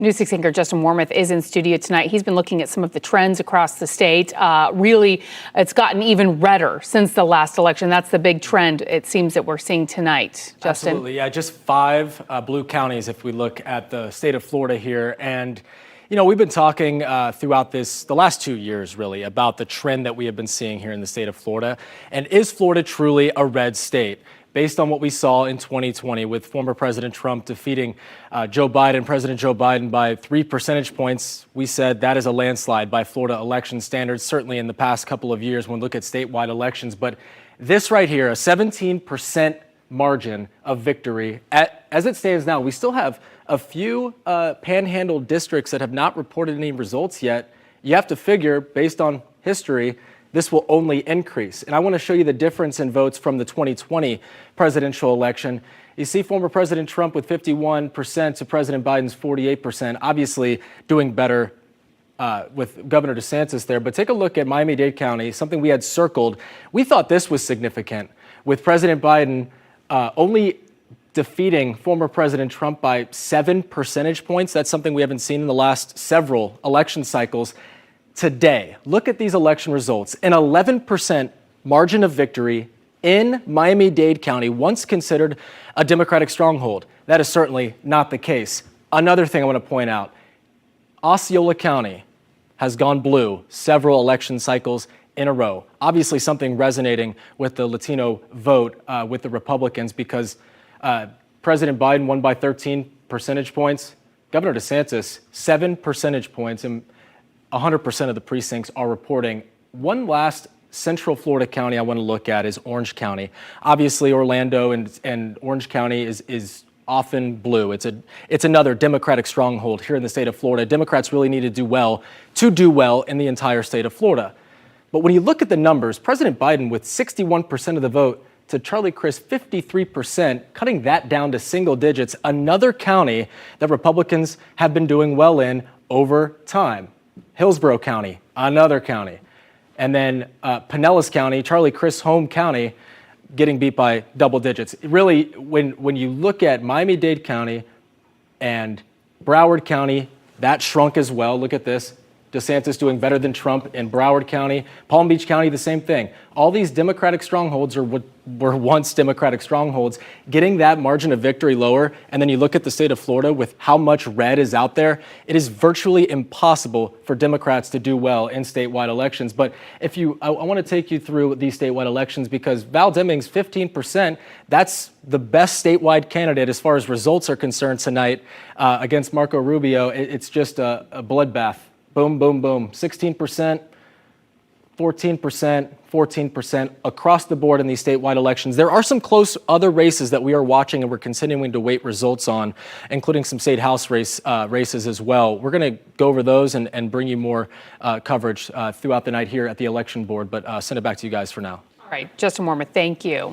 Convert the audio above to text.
News 6 anchor Justin Wormuth is in studio tonight. He's been looking at some of the trends across the state. Really, it's gotten even redder since the last election. That's the big trend, it seems, that we're seeing tonight. Justin? Absolutely, yeah, just 5 blue counties if we look at the state of Florida here. And, you know, we've been talking throughout the last 2 years, really, about the trend that we have been seeing here in the state of Florida. And is Florida truly a red state? Based on what we saw in 2020 with former President Trump defeating President Joe Biden by 3 percentage points, we said that is a landslide by Florida election standards, certainly in the past couple of years when we look at statewide elections. But this right here, a 17% margin of victory, as it stands now, we still have a few panhandle districts that have not reported any results yet. You have to figure, based on history, this will only increase. And I want to show you the difference in votes from the 2020 presidential election. You see former President Trump with 51% to President Biden's 48%, obviously doing better with Governor DeSantis there. But take a look at Miami-Dade County, something we had circled. We thought this was significant, with President Biden only defeating former President Trump by 7 percentage points. That's something we haven't seen in the last several election cycles. Today, look at these election results. An 11% margin of victory in Miami-Dade County, once considered a Democratic stronghold. That is certainly not the case. Another thing I want to point out, Osceola County has gone blue several election cycles in a row. Obviously something resonating with the Latino vote with the Republicans, because President Biden won by 13 percentage points. Governor DeSantis, 7 percentage points, and 100% of the precincts are reporting. One last Central Florida county I want to look at is Orange County. Obviously, Orlando and Orange County is often blue. It's another Democratic stronghold here in the state of Florida. Democrats really need to do well in the entire state of Florida. But when you look at the numbers, President Biden with 61% of the vote to Charlie Crist 53%, cutting that down to single digits, another county that Republicans have been doing well in over time. Hillsborough County, another county. And then Pinellas County, Charlie Crist's home county, getting beat by double digits. Really, when you look at Miami-Dade County and Broward County, that shrunk as well. Look at this. DeSantis doing better than Trump in Broward County. Palm Beach County, the same thing. All these Democratic strongholds were once Democratic strongholds, getting that margin of victory lower. And then you look at the state of Florida with how much red is out there. It is virtually impossible for Democrats to do well in statewide elections. But I want to take you through these statewide elections, because Val Demings, 15%, that's the best statewide candidate as far as results are concerned tonight against Marco Rubio. It's just a bloodbath. Boom, boom, boom. 16%, 14%, 14% across the board in these statewide elections. There are some close other races that we are watching and we're continuing to wait results on, including some state house races as well. We're going to go over those and bring you more coverage throughout the night here at the election board, but send it back to you guys for now. All right, Justin Wormuth, thank you.